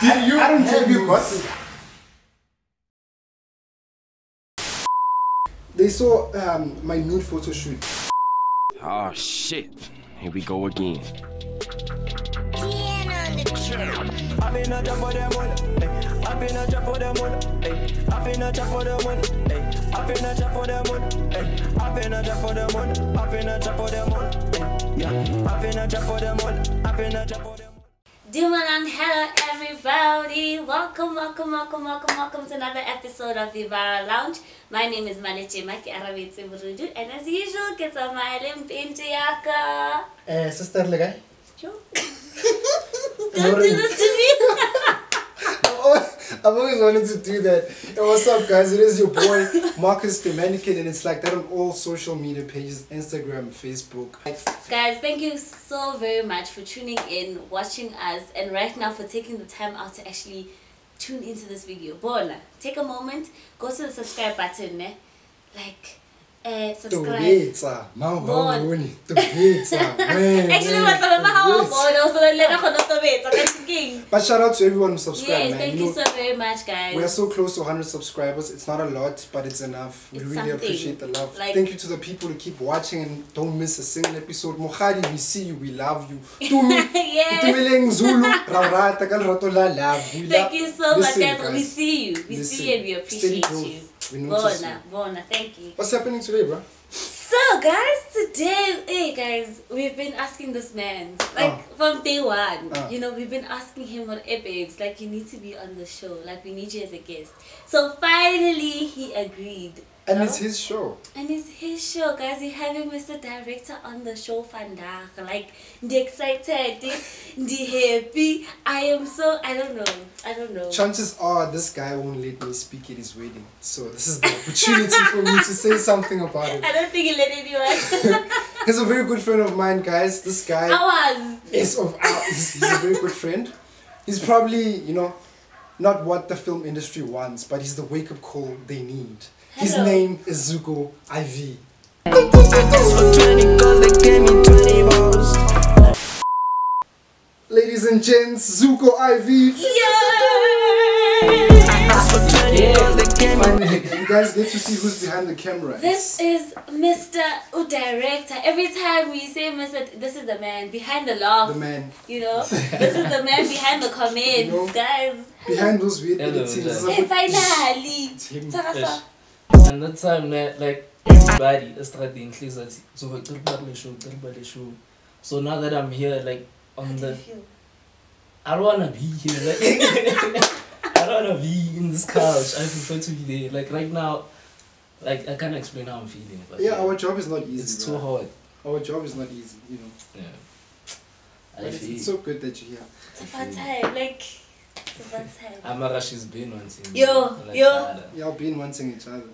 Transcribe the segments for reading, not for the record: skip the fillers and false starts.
Have you got it? They saw my nude photo shoot. Oh shit, here we go again. I've been a job for them all. I've been a job for them all. I've been a job for them all. I've been a job for them all. I've been a job for them all. I've been a job for them all. Yeah, I've been a job for them all. I've been a job for them all. Hello everybody, welcome to another episode of the Virile Lounge. My name is Manache Maki Arabetse Burudu, and as usual, get on my limp yaka. Sister Legay. Don't do this to me. I've always wanted to do that. Hey, what's up, guys? It is your boy Marcus the Mannequin, and it's like that on all social media pages: Instagram, Facebook. Guys, thank you so very much for tuning in, watching us, and right now for taking the time out to actually tune into this video. Bona, take a moment, go to the subscribe button, like. Subscribe. Actually, but shout out to everyone who subscribed, yes, man. thank you so very much, guys. We are so close to 100 subscribers. It's not a lot, but it's enough. We really appreciate the love. Like, thank you to the people who keep watching and don't miss a single episode. Mohadi, we see you, we love you. Yes. Thank you so much, guys. We see you. We see you and we appreciate you. Bona, thank you. What's happening today, bro? So, guys, today, hey, guys, we've been asking this man, like, from day one, you know, we've been asking him on babes, like, you need to be on the show, like, we need you as a guest. So, finally, he agreed. And it's his show. And it's his show, guys. We're having Mr. Director on the show, Fandag. Like, the excited, the happy. I don't know. Chances are this guy won't let me speak at his wedding. So this is the opportunity for me to say something about it. I don't think he'll let anyone. He's a very good friend of mine, guys. This guy he's a very good friend. He's probably, you know, not what the film industry wants, but he's the wake-up call they need. His name is Luzuko IV. Ladies and gents, Luzuko IV. Finally, you guys get to see who's behind the camera. This is Mr. Director. Every time we say Mr. This is the man behind the laugh. The man. You know, this is the man behind the comments, you know, guys. Behind those weird editings. Hey, finally. And that time, like, everybody is starting to say, so so now that I'm here, like, on the, I don't wanna be here, like, I don't wanna be in this couch. I prefer to be there. Like right now, like I can't explain how I'm feeling. But yeah, our job is not easy. It's too hard. Our job is not easy, you know. Yeah. It's so good that you're here. It's about time, like. Amara, she's been wanting. Yo. Y'all been wanting each other.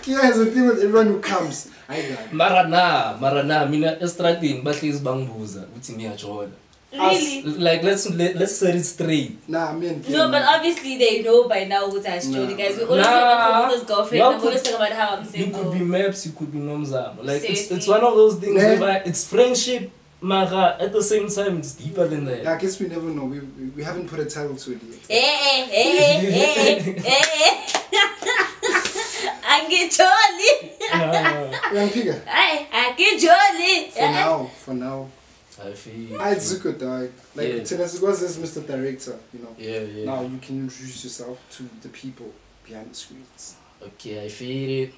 Yeah, it's a thing with everyone who comes. Marana, mina estrating, but he's bambuza. What's me at all? Really? Like let's set it straight. Nah, I mean. No, but obviously they know by now who that's Jody, guys. We always talk about his girlfriend. We always talk about how I'm single. You could be Maps, you could be Nomzam. Like it's one of those things where it's friendship. Mara, at the same time, it's deeper than that. Yeah, I guess we never know. We haven't put a title to it yet. I get jolly. Young figure. I get jolly. For now. I feel. I Zuko dog. Like tell us what's this Mr. Director, you know. Yeah. Now you can introduce yourself to the people behind the screens. Okay, I feel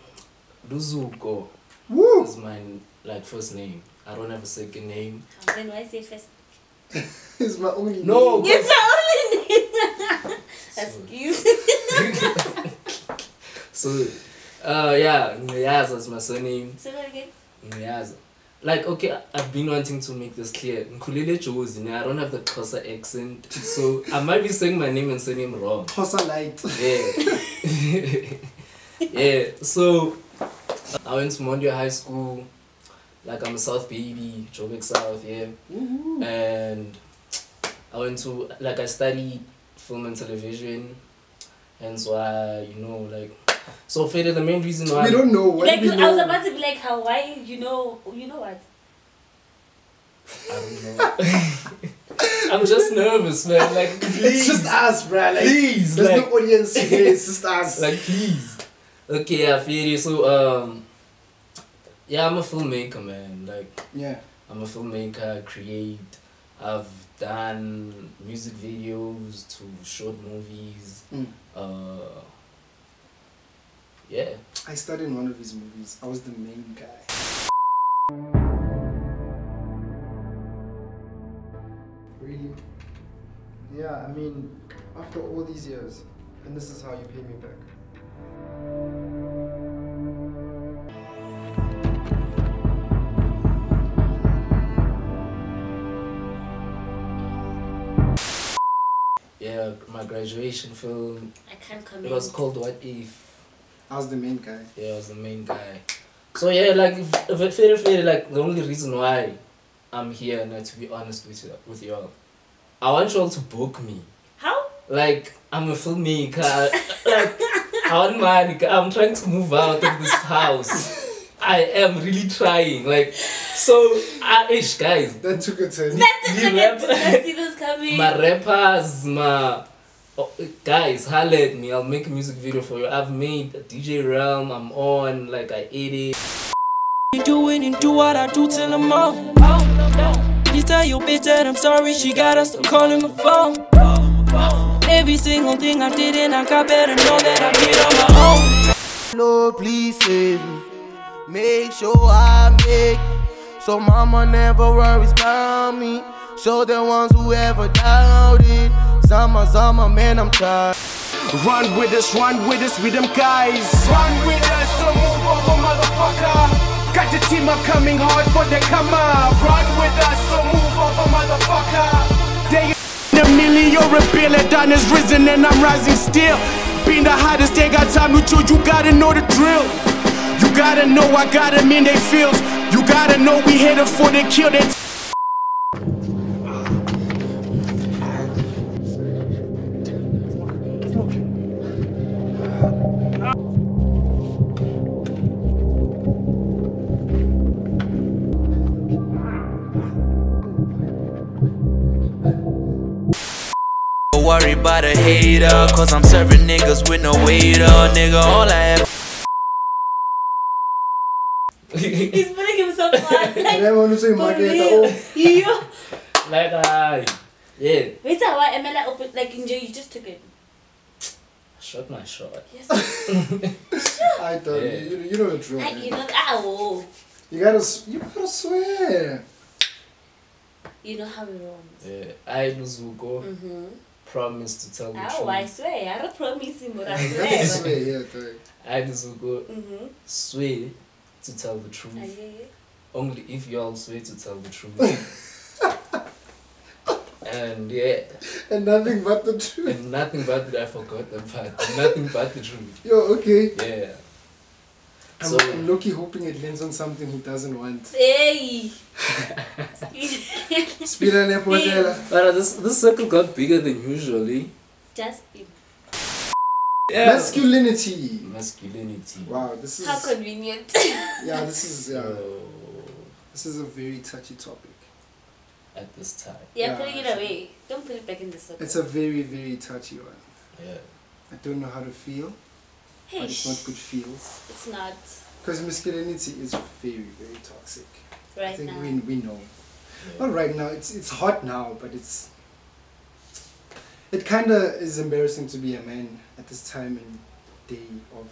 Luzuko. Woo! Is my first name. I don't have a second name. Then why say first? It's my only name. No, it's my only name. Excuse me. So, yeah, Ngqiyaza is my surname. Say that again. Ngqiyaza. Like, okay, I've been wanting to make this clear. Nkulile Jozi, I don't have the Xhosa accent, so I might be saying my name and surname wrong. Xhosa light. Yeah. Yeah. So, I went to Mondio High School. Like I'm a South baby, Joburg South, yeah. And I went to, like I studied film and television, hence why, you know, like, so Fede, the main reason why... We don't know. What like, we I know? was about to be like, Hawaii, you know what? I don't know. I'm just nervous, man. Like, please. It's just us, bruh. Like, please. There's like, no audience here. It's just us. Like, please. Okay, I feel you. So, yeah, I'm a filmmaker, man. Like, yeah. I'm a filmmaker. I create. I've done music videos to short movies. Yeah. I starred in one of his movies. I was the main guy. Really? Yeah, I mean, after all these years, and this is how you pay me back. Yeah, my graduation film. I can't comment. It was called What If. I was the main guy. Yeah, I was the main guy. So yeah, like if it fair, like the only reason why I'm here, now to be honest with y'all, I want y'all to book me. How? Like I'm a filmmaker. Like I want money. I'm trying to move out of this house. I am really trying. Like so, ish guys. That took a turn. I see this coming. My rappers, guys, holla at me. I'll make a music video for you. I've made a DJ Realm. I'm on. Like I edit. You doing and do what I do till I'm on. Please tell your bitch that I'm sorry. She got us to calling my phone. Every single thing I did and I got better know that I did on my own. Lord, please save me. Make sure I make so mama never worries about me. Show the ones who ever doubted. Summer, man, I'm tired. Run with us, with them guys. Run with us, so move over, motherfucker. Got the team up coming hard for the come up. Run with us, so move over, motherfucker. They a million, a billion done is risen and I'm rising still. Being the hottest, they got time to choose, you gotta know the drill. You gotta know I got them in their fields. You gotta know we headed for the kill. Don't worry about a hater, cause I'm serving niggas with no waiter. Nigga, all I have. He's putting himself on. Like, I want to say for real. Like yeah. Wait, why am I open? Like in jail, you just took it. Shot my shot. Yes. I thought you know the drill. Like, Man. you know, ow. You gotta swear. You know how it runs. Yeah. I Luzuko promise to tell the truth. Oh, I swear. I don't promise him, but I You gotta swear. swear, yeah, sorry. I Luzuko swear to tell the truth. Only if y'all swear to tell the truth. And yeah. And nothing but the truth. And nothing but I forgot the part. Nothing but the truth. Yo, okay. Yeah. I'm low-key hoping it lands on something he doesn't want. Hey! But this circle got bigger than usually. Just be. Yeah. Masculinity. Wow, this is... How convenient. Yeah, this is... this is a very touchy topic. At this time. Yeah, putting it away. Don't put it back in the circle. It's a very, very touchy one. Yeah. I don't know how to feel. Hey, but it's not good feels. It's not. Because masculinity is very, very toxic. Right I think now. we know. Yeah. Not right now. It's hot now, but it kind of is embarrassing to be a man at this time and day of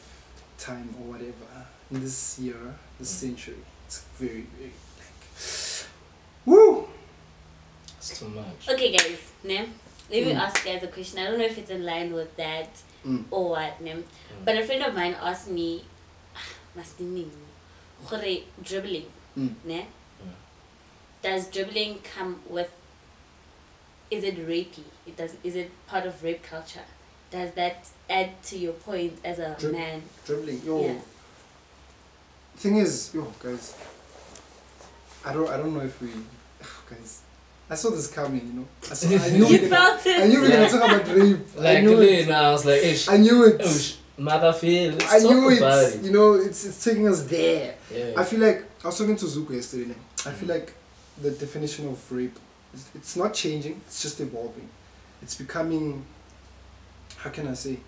time or whatever in this year, this century. It's very, very like, woo. It's too much. Okay, guys. Let me ask you guys a question. I don't know if it's in line with that or what. But a friend of mine asked me, dribbling. Does dribbling come with? Is it rapey? Is it part of rape culture? Does that add to your point as a man? Dribbling, yo. Yeah. Thing is, yo, guys. I don't know if we, guys. I saw this coming, you know. I knew you felt it. I knew we were gonna talk about rape. Like I knew it. I was like, ish. I knew it. Mother feel. I knew it. You know, it's taking us there. Yeah. I feel like I was talking to Zuko yesterday. I feel like the definition of rape, it's not changing, it's just evolving. It's becoming, how can I say,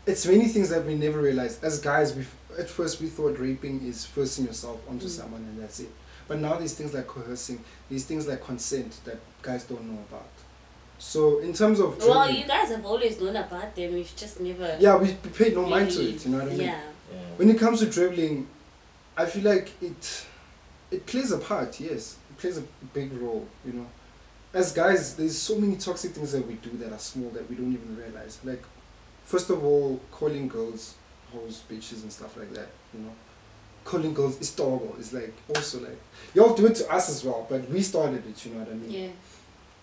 it's many things that we never realized. As guys, at first we thought raping is forcing yourself onto someone and that's it. But now there's things like coercing, there's things like consent that guys don't know about. So in terms of well, you guys have always known about them, we've just never... Yeah, we paid no mind to it, you know what I mean? Yeah. When it comes to dribbling, I feel like it plays a part, yes. It plays a big role, you know. As guys, there's so many toxic things that we do that are small that we don't even realize. Like, first of all, calling girls hoes, bitches and stuff like that, you know. Calling girls istorable is like, also like, y'all do it to us as well, but we started it, you know what I mean? Yeah.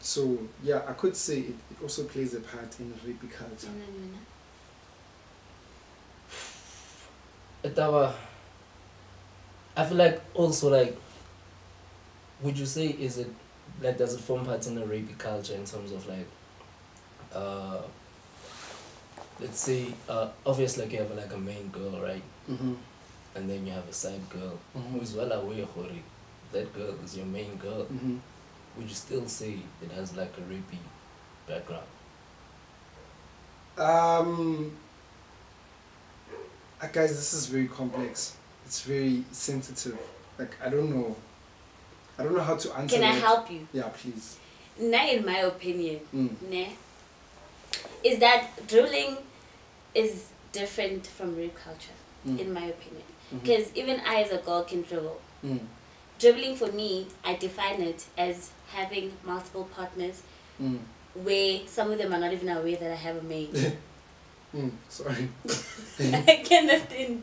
So, yeah, I could say it also plays a part in rape culture. I feel like also like, would you say is it like does it form part in the rape culture in terms of like, let's say obviously like you have like a main girl, right? And then you have a side girl who is well aware of it. That girl is your main girl. Would you still say it has like a rapey background? Guys, this is very complex. It's very sensitive. Like, I don't know how to answer. Can I help you? Yeah, please. Now, in my opinion, is that dribbling is different from rape culture, in my opinion. Because even I as a girl can dribble. Dribbling for me, I define it as having multiple partners where some of them are not even aware that I have a main. Sorry. I can understand.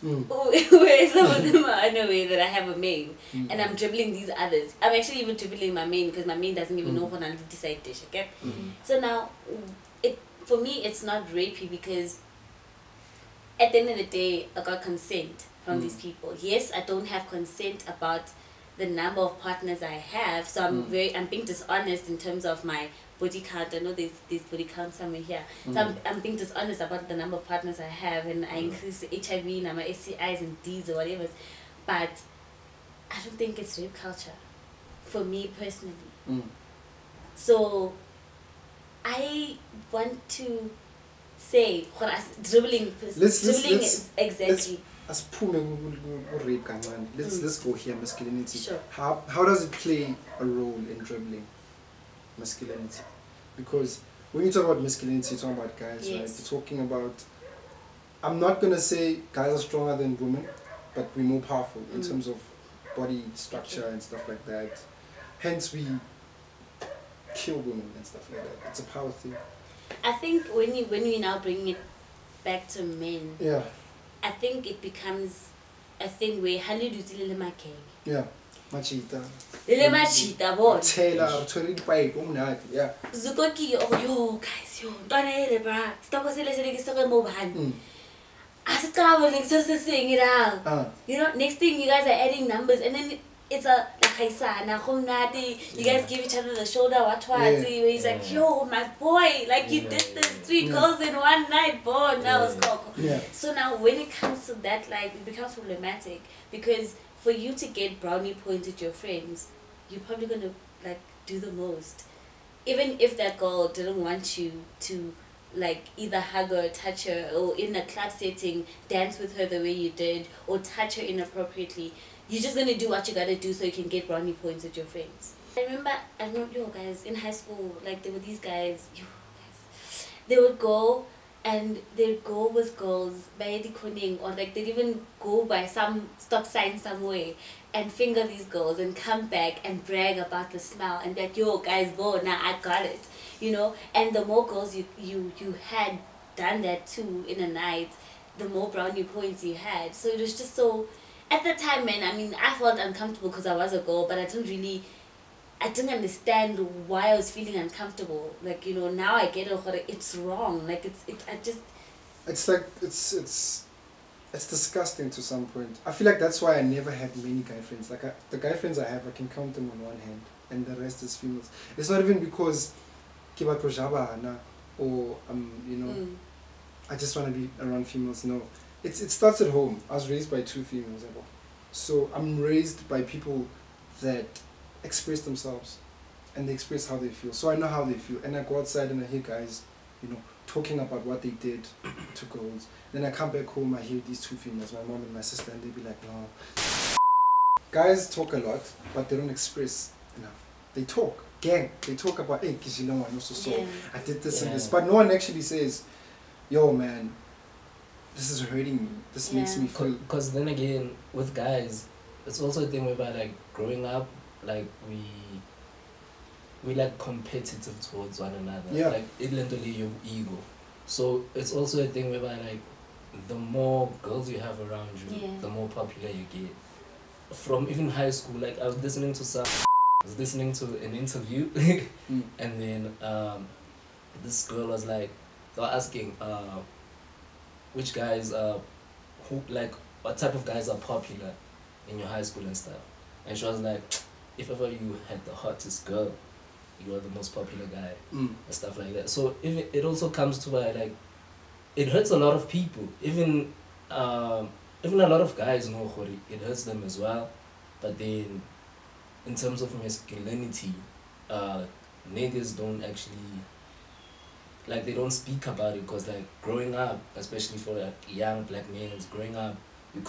Where some of them are unaware that I have a main and I'm dribbling these others. I'm actually even dribbling my main because my main doesn't even know when I decide dish, okay? So now, for me, it's not rapey because at the end of the day, I got consent from these people. Yes, I don't have consent about the number of partners I have, so I'm being dishonest in terms of my body count. I know there's body count somewhere here. So I'm being dishonest about the number of partners I have, and I increase the HIV and my STIs and Ds or whatever. But I don't think it's rape culture for me personally. So I want to say dribbling is exactly. Let's go here, masculinity. Sure. How does it play a role in dribbling masculinity? Because when you talk about masculinity, you're talking about guys, right? You're talking about, I'm not going to say guys are stronger than women, but we're more powerful in terms of body structure and stuff like that. Hence we kill women and stuff like that. It's a power thing. I think when you now bring it back to men, I think it becomes a thing where yeah, machita. Taylor, yeah. Zukoki, yo guys, yo, don't bra. Stop saying it out. You know, next thing you guys are adding numbers and then it's a you guys give each other the shoulder where he's like, yo, my boy, like you did this 3 girls in one night, boy, now it's coco. So now when it comes to that, like, it becomes problematic because for you to get brownie points with your friends, you're probably gonna like do the most. Even if that girl didn't want you to like either hug her or touch her, or in a club setting dance with her the way you did, or touch her inappropriately, you're just gonna do what you gotta do so you can get brownie points with your friends. I remember yo guys in high school, like there were these guys, they would go and they'd go with girls by the koning, or like they'd even go by some stop sign somewhere and finger these girls and come back and brag about the smell and be like, yo guys, boy, now I got it, you know. And the more girls you had done that to in a night, the more brownie points you had. So it was just so, at the time, man, I mean, I felt uncomfortable because I was a girl, but I didn't understand why I was feeling uncomfortable. Like, you know, now I get it, it's wrong. Like, it's disgusting to some point. I feel like that's why I never had many guy friends. Like, the guy friends I have, I can count them on one hand, and the rest is females. It's not even because kiba projaba or you know, I just want to be around females. No. It starts at home. I was raised by 2 females, so I'm raised by people that express themselves and they express how they feel. So I know how they feel, and I go outside and I hear guys, you know, talking about what they did to girls. Then I come back home, I hear these two females, my mom and my sister, and they be like, no. Guys talk a lot, but they don't express enough. They talk, gang. They talk about, hey, because you know, I also saw, I did this and this, but no one actually says, yo, man, this is hurting me. This makes me feel. Because then again, with guys, it's also a thing whereby like growing up, like we like competitive towards one another. Yeah. Like it literally your ego. So it's also a thing whereby like the more girls you have around you, the more popular you get. From even high school, like I was listening to an interview and then this girl was like, they were asking which guys who like what type of guys are popular in your high school and stuff, and she was like, if ever you had the hottest girl, you are the most popular guy and stuff like that. So even it also comes to where like it hurts a lot of people, even a lot of guys know it hurts them as well. But then in terms of masculinity, niggas don't actually, like, they don't speak about it, because like growing up, especially for like young black males growing up, you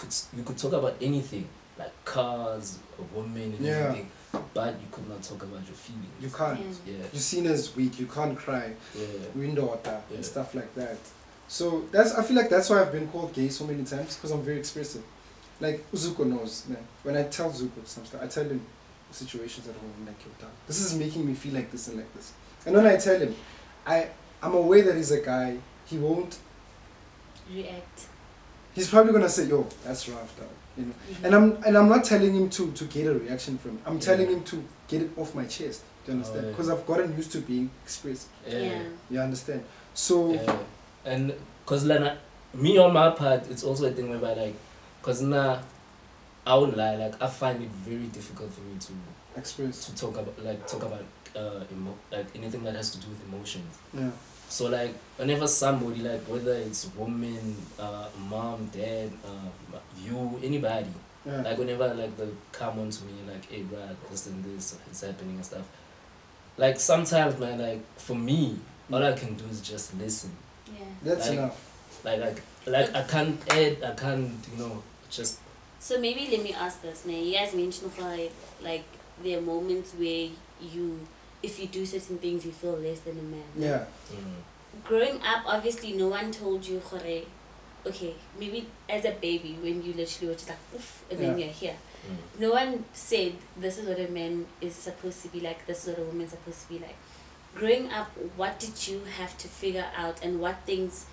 could talk about anything, like cars, a woman, and everything, but you could not talk about your feelings. You can't. You're seen as weak. You can't cry. Window and stuff like that. So I feel like that's why I've been called gay so many times, because I'm very expressive. Like Zuko knows, man. When I tell Zuko some stuff, I tell him situations at home, like, yo, this is making me feel like this and like this. And when I tell him, I'm aware that he's a guy, he won't react. He's probably gonna say, yo, that's rough, dog. You know? And I'm not telling him to get a reaction from him. I'm telling him to get it off my chest. Do you understand? Because I've gotten used to being expressive. You understand? So and because like me on my part, it's also a thing whereby like, because now I won't lie, like I find it very difficult for me to express, to talk about like anything that has to do with emotions. So like whenever somebody, like whether it's woman, mom, dad, you, anybody, like whenever like they come on to me like, hey Brad, this and this is happening and stuff, like sometimes, man, like for me, all I can do is just listen. That's like, enough. Like I can't add, I can't, you know, just. So maybe let me ask this, man. You guys mentioned like there are moments where if you do certain things, you feel less than a man. Growing up, obviously, no one told you, okay, maybe as a baby, when you literally were just like, oof, and then you're here. No one said, this is what a man is supposed to be like, this is what a woman is supposed to be like. Growing up, what did you have to figure out, and what things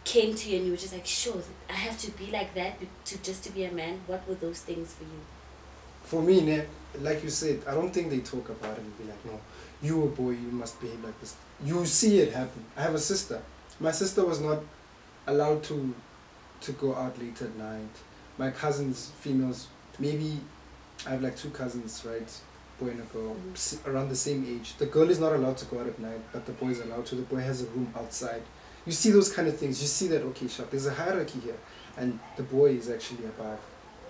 came to you and you were just like, sure, I have to be like that just to be a man? What were those things for you? For me, like you said, I don't think they talk about it and be like, no, you a boy, you must behave like this. You see it happen. I have a sister. My sister was not allowed to go out late at night. My cousins, females, maybe I have like 2 cousins, right? Boy and a girl, around the same age. The girl is not allowed to go out at night, but the boy is allowed to. The boy has a room outside. You see those kind of things. You see that, okay, sharp, there's a hierarchy here, and the boy is actually above.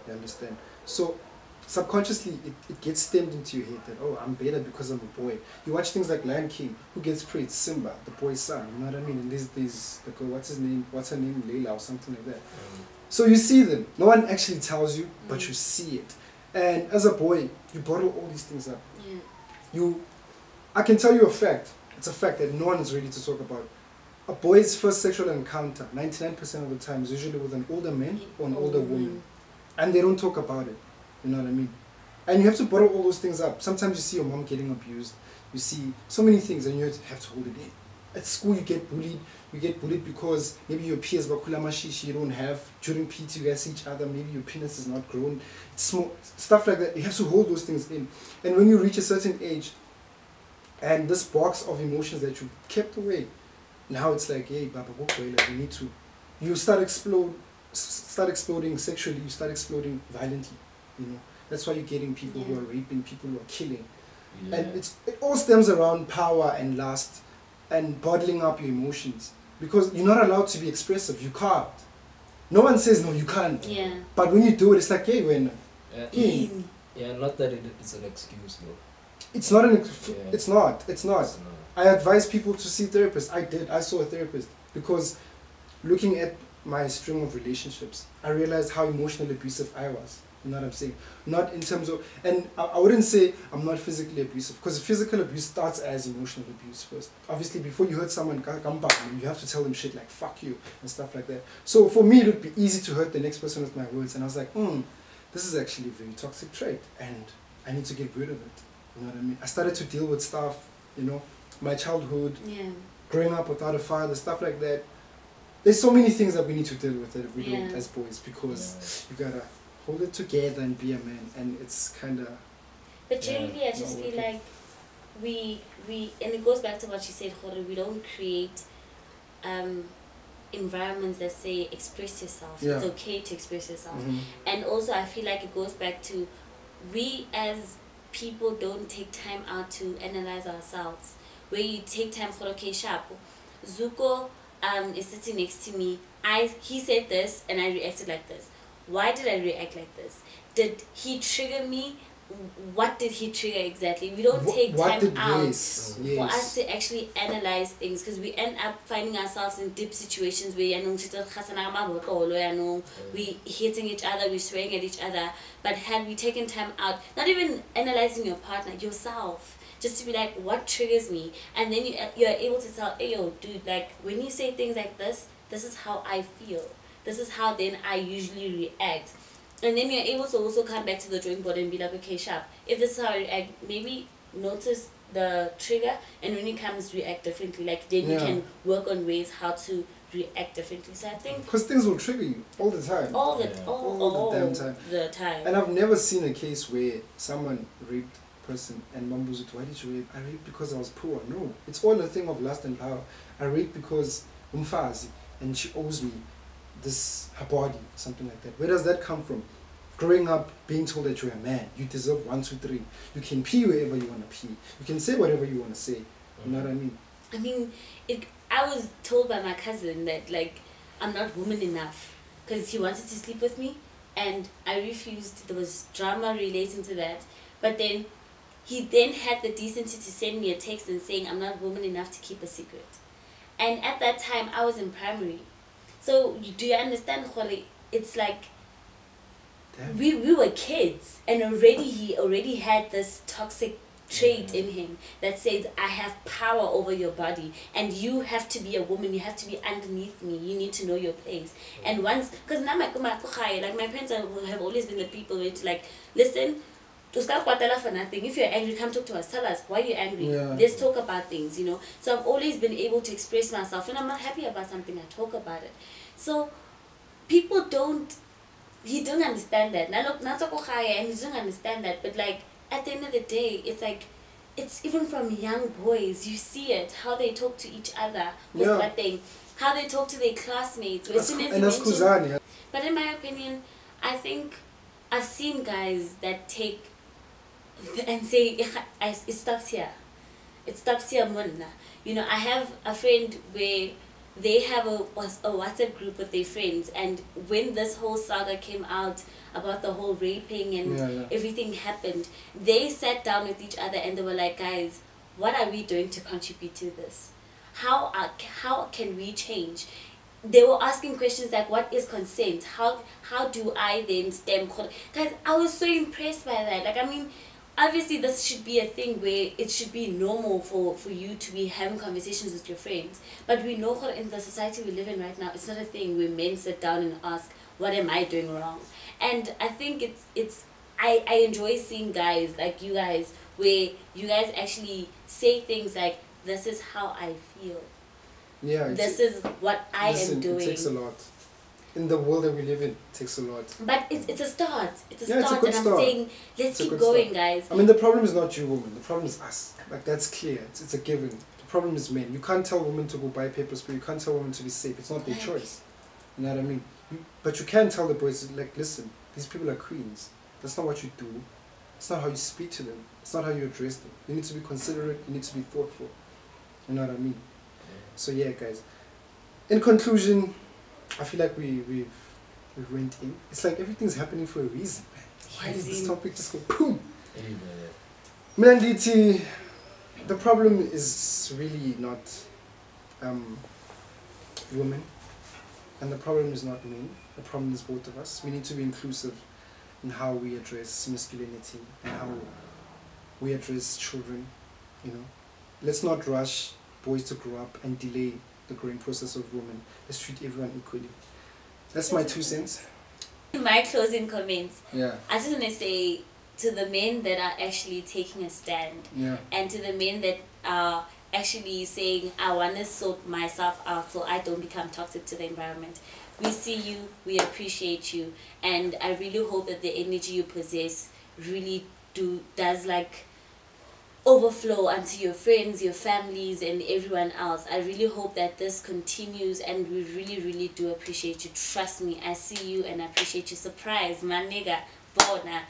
You understand? So subconsciously, it gets stemmed into your head that, oh, I'm better because I'm a boy. You watch things like Lion King, who gets praised? Simba, the boy's son, you know what I mean? And there's the girl, what's her name, Layla or something like that. So you see them. No one actually tells you, but you see it. And as a boy, you bottle all these things up. I can tell you a fact. It's a fact that no one is ready to talk about. A boy's first sexual encounter, 99% of the time, is usually with an older man or an older woman. And they don't talk about it. You know what I mean? And you have to bottle all those things up. Sometimes you see your mom getting abused. You see so many things and you have to hold it in. At school you get bullied. You get bullied because maybe your peers bakula mashishi you don't have. During PT you guys see each other. Maybe your penis is not grown. It's small. Stuff like that. You have to hold those things in. And when you reach a certain age and this box of emotions that you kept away, now it's like, hey, Baba, we need to. You start exploding sexually. You start exploding violently. You know, that's why you're getting people who are raping, people who are killing, and it all stems around power and lust, and bottling up your emotions, because you're not allowed to be expressive. You can't. No one says no, you can't. But when you do it, it's like, hey, when, Yeah, not that it's an excuse, though. It's not an. Yeah. It's not. It's not. I advise people to see therapists. I did. I saw a therapist because looking at my string of relationships, I realized how emotionally abusive I was. You know what I'm saying? Not in terms of, and I wouldn't say I'm not physically abusive, because physical abuse starts as emotional abuse first. Obviously, before you hurt someone, you have to tell them shit like fuck you and stuff like that. So for me, it would be easy to hurt the next person with my words, and I was like, this is actually a very toxic trait, and I need to get rid of it. You know what I mean? I started to deal with stuff, you know, my childhood, growing up without a father, stuff like that. There's so many things that we need to deal with that we don't as boys, because you gotta hold it together and be a man, and it's kind of. But generally, I just feel like we and it goes back to what she said, Jorge, we don't create environments that say express yourself. It's okay to express yourself. And also I feel like it goes back to we as people don't take time out to analyze ourselves. Where you take time for, okay, sharp, Zuko is sitting next to me, he said this and I reacted like this. Why did I react like this? Did he trigger me? What did he trigger exactly? We don't take time out for us to actually analyze things, because we end up finding ourselves in deep situations where we hitting each other, we swearing at each other. But had we taken time out, not even analyzing your partner, yourself, just to be like, what triggers me? And then you're able to tell, hey yo dude, like when you say things like this is how I feel. This is how then I usually react. And then you're able to also come back to the drawing board and be like, okay, sharp, if this is how I react, maybe notice the trigger, and when it comes, react differently. Like then you can work on ways how to react differently. So I think because things will trigger you all the time. All the damn time. And I've never seen a case where someone raped a person and Mambuzu, why did you rape? I raped because I was poor. No, it's all a thing of lust and power. I raped because Umfazi and she owes me this, her body, something like that. Where does that come from? Growing up, being told that you're a man, you deserve 1, 2, 3. You can pee wherever you want to pee. You can say whatever you want to say. You know what I mean? I mean, I was told by my cousin that like I'm not woman enough because he wanted to sleep with me, and I refused. There was drama relating to that, but then he then had the decency to send me a text and saying I'm not woman enough to keep a secret. And at that time, I was in primary. So do you understand, Jorge? It's like we were kids, and he already had this toxic trait in him that says I have power over your body, and you have to be a woman, you have to be underneath me, you need to know your place. And once, because now like my parents have always been the people where it's like, listen, to start for nothing. If you're angry, come talk to us. Tell us why you're angry. Let's talk about things, you know. So I've always been able to express myself. When I'm not happy about something, I talk about it. So people he don't understand that. And he doesn't understand that. But like at the end of the day, it's like, it's even from young boys. You see it, how they talk to each other with that thing, how they talk to their classmates. But in my opinion, I think I've seen guys that take and say it stops here. It stops here, Monna. You know, I have a friend where they have a WhatsApp group with their friends, and when this whole saga came out about the whole raping and everything happened, they sat down with each other and they were like, guys, what are we doing to contribute to this? How can we change? They were asking questions like, what is consent? How do I then stem? Guys, I was so impressed by that. Like, I mean, obviously this should be a thing where it should be normal for you to be having conversations with your friends. But we know in the society we live in right now, it's not a thing where men sit down and ask, what am I doing wrong? And I think I enjoy seeing guys like you guys, where you guys actually say things like, this is how I feel. Yeah, this is what I am doing. It takes a lot. In the world that we live in, it takes a lot. But it's a start. It's a start, and I'm saying, let's keep going, guys. I mean, the problem is not you, woman. The problem is us. Like, that's clear. It's a given. The problem is men. You can't tell women to go buy paper spray. You can't tell women to be safe. It's not their choice. You know what I mean? But you can tell the boys, like, listen, these people are queens. That's not what you do. It's not how you speak to them. It's not how you address them. You need to be considerate. You need to be thoughtful. You know what I mean? So yeah, guys. In conclusion, I feel like we went in. It's like everything's happening for a reason, man. Why did this topic just go boom? Melenditi, the problem is really not women, and the problem is not me. The problem is both of us. We need to be inclusive in how we address masculinity and how we address children. You know, let's not rush boys to grow up and delay the growing process of women. Let's treat everyone equally. That's my 2 cents. My closing comments. Yeah. I just want to say to the men that are actually taking a stand, and to the men that are actually saying, I want to sort myself out so I don't become toxic to the environment. We see you, we appreciate you, and I really hope that the energy you possess really does like overflow onto your friends, your families, and everyone else. I really hope that this continues, and we really do appreciate you. Trust me, I see you and I appreciate you. Surprise, my nigga, Bona,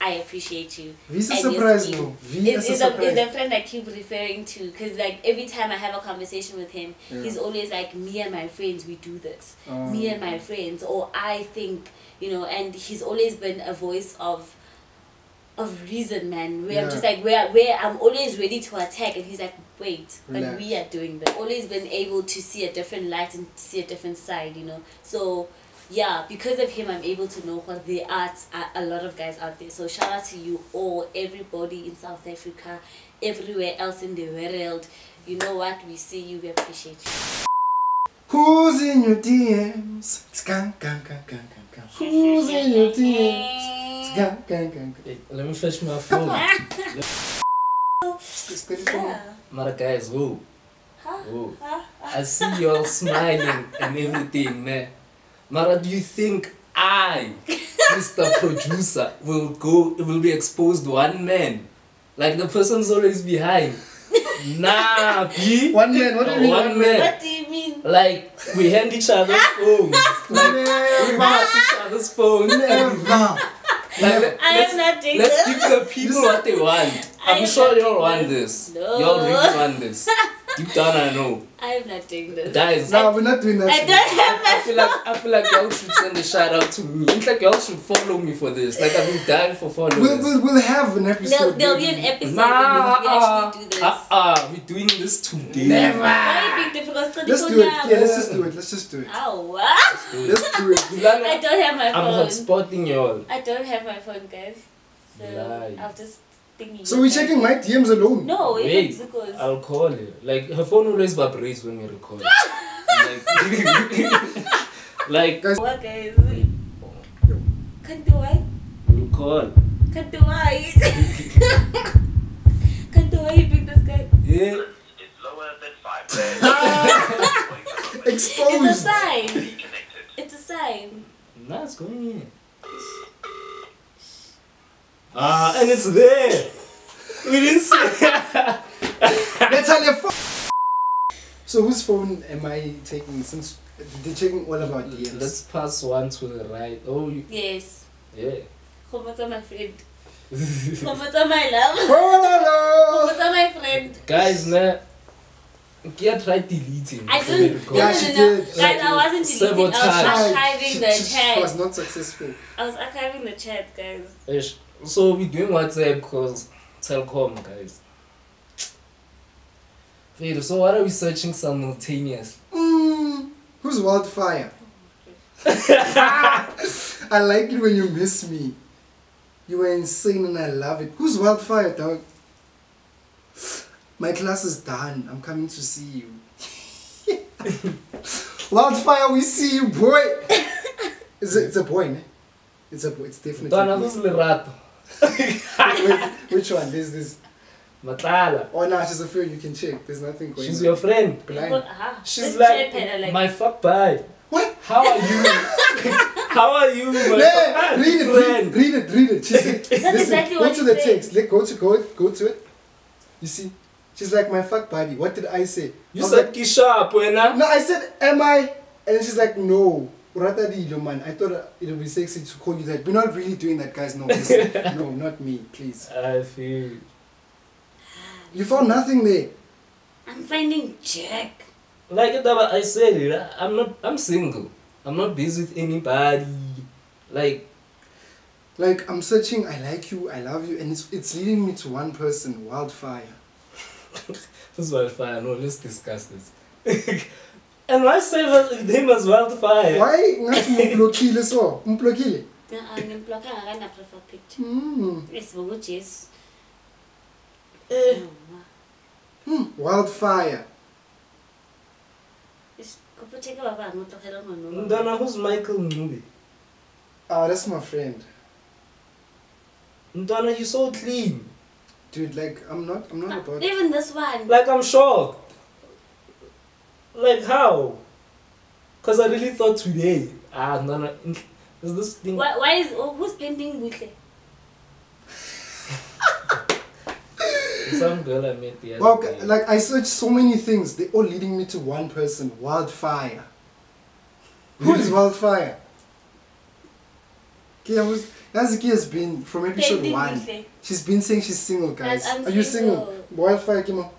I appreciate you. Visa surprise, no. It's the friend I keep referring to, because like every time I have a conversation with him, he's always like, me and my friends, we do this. Me and my friends, or I think, you know, and he's always been a voice of reason, man, where I'm just like, where I'm always ready to attack, and he's like, wait, but we are doing this. Always been able to see a different light and see a different side, you know. So yeah, because of him, I'm able to know what there are a lot of guys out there. So shout out to you all, everybody in South Africa, everywhere else in the world. You know what? We see you, we appreciate you. Who's in your DMs? Who's in your DMs? Let me fetch my phone. Mara guys, whoa. I see you all smiling and everything, man. Mara, do you think I, Mr. Producer, will be exposed one man? Like the person's always behind. Nah, B. One man, what do you mean? One man. What do you mean? Like, we hand each other's phones. Like, we pass each other's phones. Like, let's give the people what they want. I'm sure y'all want this. No. Y'all really want this. Deep down, I know. I'm not doing this. Guys, no, we're not doing that. I don't have my I feel like y'all should send a shout out to me. It's like y'all should follow me for this. Like I've been dying for followers. We'll have an episode. There'll be an episode when we actually do this. We're doing this today. Never. Why big difficult? Let's do it. Yeah, let's just do it. Oh, what? Let's do it. I don't have my phone. I'm hotspotting y'all. I don't have my phone, guys. So Lie. I'll just thingy. So we're checking my DMs alone? No, wait, it's because I'll call her. Like her phone always vibrates when we record. like guys. What guys? Can't do what? We'll call. Can't do what? Can't do what? You pick this guy. Yeah. It's lower than 5 Exposed. It's a sign. It's a sign. Nah, it's going in. And it's there. We didn't see. Let's tell your phone. So whose phone am I taking? Since they're checking all about DMs. Let's pass one to the right. Oh, Yes. yeah. Komota my friend. Komota my love. Hello. Komota my friend. Guys, nah. Kia tried deleting. I didn't. Yeah, she did. Guys, I wasn't deleting. I was archiving the She chat. was not successful. I was archiving the chat, guys. Ish. So we're doing WhatsApp because Telcom, guys. Wait, so what are we searching simultaneously? Who's Wildfire? I like it when you miss me. You were insane and I love it. Who's Wildfire, dog? My class is done. I'm coming to see you. Wildfire, we see you, boy. It's a boy, man. It's a boy. It's definitely a boy. Which one? This. Matlala. Oh, no, she's a friend. You can check. There's nothing going on. She's your friend. Blind. She's like my fuck bye. What? How are you? How are you, my Yeah, friend? read it. She said, listen, exactly go what to she the said. text. Go to it. You see? She's like, my fuck buddy. What did I say? You I said like, Kisha, Puena? no, I said, am I? And then she's like, no. Man, I thought it would be sexy to call you that. We're not really doing that, guys. No, listen. No, not me, please. I feel. You found nothing there. I'm finding Jack. Like I said it, I'm single. I'm not busy with anybody. Like, Like, I'm searching, I like you, I love you, and it's leading me to one person, Wildfire. Who's Wildfire? No, let's discuss this. And why say his name as Wildfire? Why not Mblokile so? Mblokile? Ngimblocka ngakana profile picture. It's Yes. Wildfire. Ndana, who's Michael Ngube? Ah, that's my friend. Ndana, you're so clean. Dude, like, I'm not about... Even this one. Like, I'm shocked. Like, how? Because I really thought today, Ndana, is this thing... Why is... who's painting Butle? Some girl I met the other Well, day. like, I searched so many things, they're all leading me to one person, Wildfire. Who is Wildfire? Nazuki has been, from episode 1, she's been saying she's single, guys. I'm Are you single. single? Wildfire, Kimo.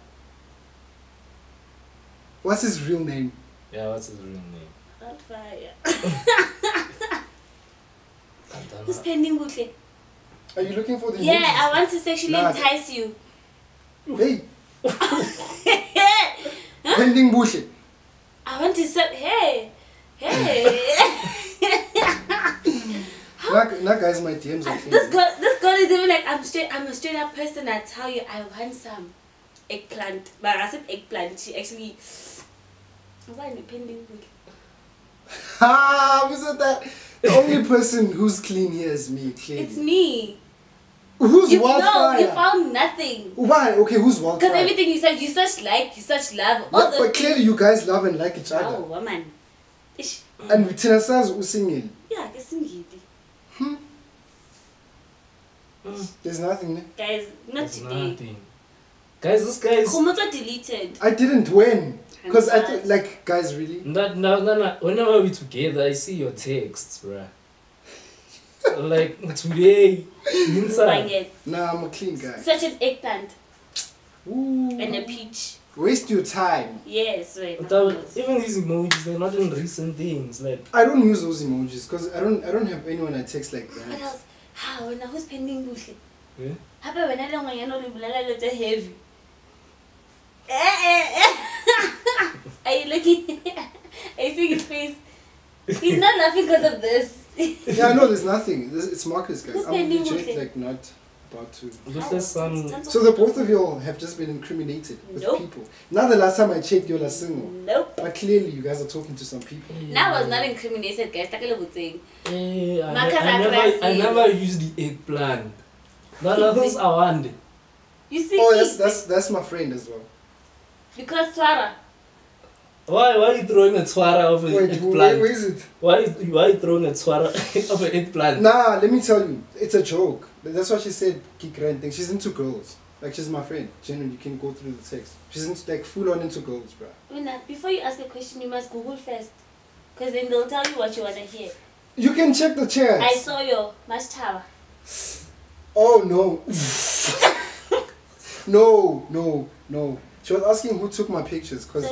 What's his real name? Yeah, what's his real name? Wildfire. Who's painting Butle? Are you looking for the Yeah, emojis? I want to sexually entice you. Hey. Pending bullshit. I want to say, hey. Now guys, my DMs are clean. This girl is even like, I'm a straight up person. I tell you, I want some eggplant. But I said eggplant. She actually, why pending Butle? Who said that? The only person who's clean here is me. Clearly. It's me. Who's No, Wildfire? you found nothing. Why? Okay, who's Wildfire? Because everything you said, you such like, you such love. Yeah, but clearly you guys love and like each other. Oh, woman. Ish. And Tina says who's singing. Yeah, I sing There's nothing there. Guys, not There's today. nothing. Guys, this guy is... Komoto deleted. I didn't win. Because I sorry. like, guys, really? No. Whenever we together, I see your texts, bruh. Like, today, inside. Nah, I'm a clean guy. Such an eggplant Ooh. and a peach. Waste your time. Yes, wait. Even these emojis, they're not in recent things. Like, I don't use those emojis because I don't have anyone I text like What that. else? How? When I was pending Butle. yeah? How about when I don't want to know the heavy? Are you looking? Are you seeing his face? He's not laughing because of this. Yeah, no, there's nothing. It's Marcus, guys. Who's I'm pending legit Butle? like not about to. There's some... So the both of y'all have just been incriminated with Nope. people. Now the last time I checked, y'all are single. Nope. But clearly you guys are talking to some people. Now I was not incriminated, guys. Like a little thing. I never used the eggplant. None of those I wanted. You see? Oh, that's my friend as well. Because Twara. Why are you throwing a twara of an eggplant? Where is it? Why are you throwing a twara of an eggplant? Nah, let me tell you, it's a joke. That's what she said. Kikran thing. She's into girls. Like she's my friend. Genuinely, you can go through the text. She's into, like full on into girls, bro. Before you ask a question, you must Google first, because then they'll tell you what you wanna hear. You can check the chats. I saw your Mashtawa. Oh no. No. She was asking who took my pictures, cause.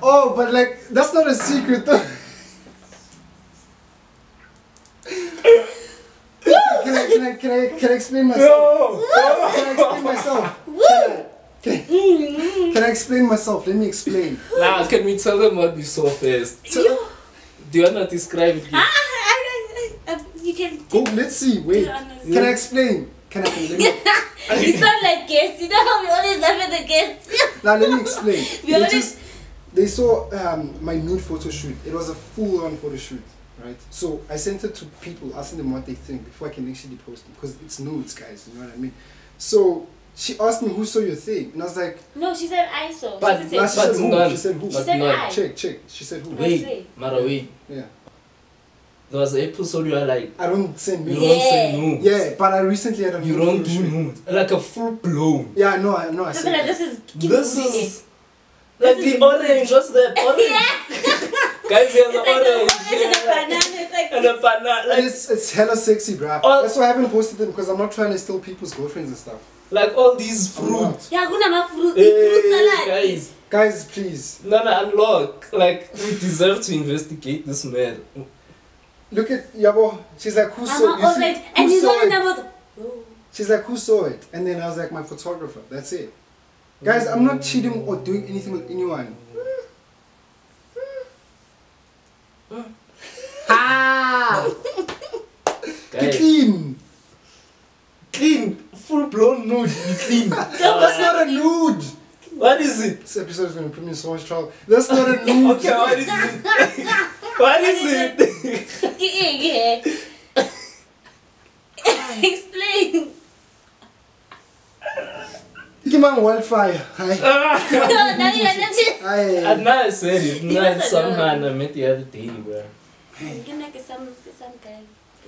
Oh, but like that's not a secret though. Can I explain myself? Can I explain myself? Can I explain myself? Let me explain. Now, can we tell them what we saw first? Do you want to describe it? You can. Go. Let's see. Wait. Can I explain? Can I? Let me, You sound like guests. You know how we always laugh at the guests. now let me explain. We They saw my nude photo shoot. It was a full-on photo shoot, right? So I sent it to people, asking them what they think before I can actually post it, because it's nudes, guys. You know what I mean? So she asked me, "Who saw your thing?" And I was like, No, she said I saw. But- She nah, didn't she say said But who? none. She said who? She said I. Check. She said who? Wait, Mara, wait. Yeah. There was an episode you are like, I don't send you nudes. don't say nudes. Yeah, but I recently had a You nude don't photo do shoot. nudes. Like a full blown. Yeah, I know. I No, said but that. this is. This is like the orange. What's that orange? Guys, here's the orange. It's like a banana. It's like. And a banana. And Like, it's hella sexy, bruh. Oh. That's why I haven't posted them, because I'm not trying to steal people's girlfriends and stuff. like all these I'm fruit. not. Yeah, kuna ma fruit. Hey, Fruit salad. guys. Guys, please. No, unlock. Like, we deserve to investigate this man. Look at Yabo. She's like, who saw it? And he's on the She's like, who saw it? And then I was like, my photographer. That's it. Guys, I'm not cheating or doing anything with anyone. Clean. Clean. Full blown nude. Clean. That's not a nude. What is it? This episode is going to put me in so much trouble. That's not a nude. Okay, what is it? What is it? Explain. Give me wildfire. Hi. I said it. Not somehow I met the other day, bro.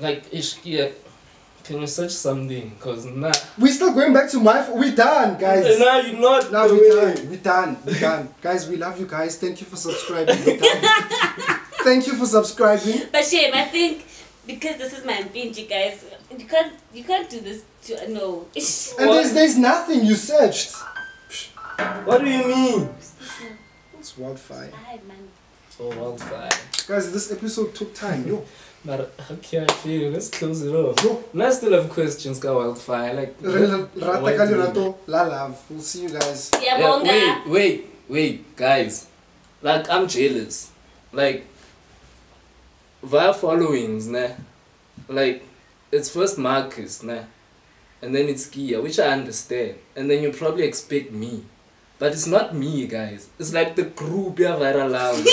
Like, Ishkia, can you search something? Because we're still going back to my. We're done, guys. No, you're not. No, we're done. We're done. Guys, we love you guys. Thank you for subscribing. Thank you for subscribing. But shame, I think because this is my binge, you guys. You can't do this to no. And there's nothing you searched. What do you mean? It's wildfire. Oh, wildfire. Guys, this episode took time, yo. But okay, I feel. Let's close it off. I still have questions about wildfire. Like, love. We'll see you guys. Yeah, wait, guys. Like, I'm jealous. Like, via followings, nah. Like, it's first Marcus, nah. And then it's Kia, which I understand. And then you probably expect me. But it's not me, guys. It's like the group, yeah, Virile Lounge.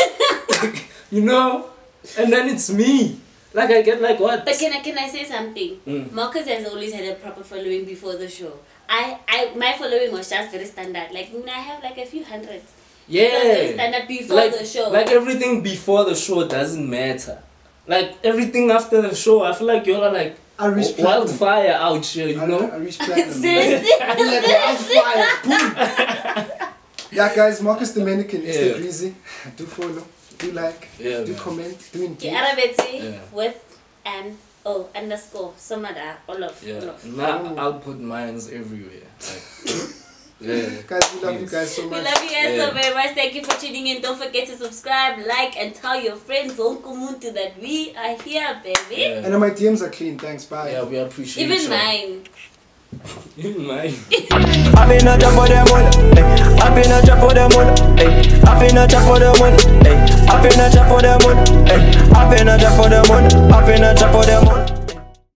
You know? And then it's me. Like, I get like what? But can I say something? Marcus has always had a proper following before the show. My following was just very standard. Like, I have like a few hundreds. Yeah. Very standard before the show. Like, everything before the show doesn't matter. Like, everything after the show, I feel like you're like wildfire out here, you know? I reached platinum. Like wildfire. Boom. Yeah, guys, Marcus the Mannequin is the greasy. Do follow. Do like, do comment, do engage. With an _, Somada, all of. Now I'll put mines everywhere. Like, guys, we love you guys so much. We love you guys so very much. Thank you for tuning in. Don't forget to subscribe, like, and tell your friends that we are here, baby. And my DMs are clean. Thanks. Bye. Yeah, we appreciate Even mine. Even mine. I've been a job for them all. I've been a job for them all. I've been a job for them all. I've been a job for them all. I've been a job for them all. I've been a job for them all.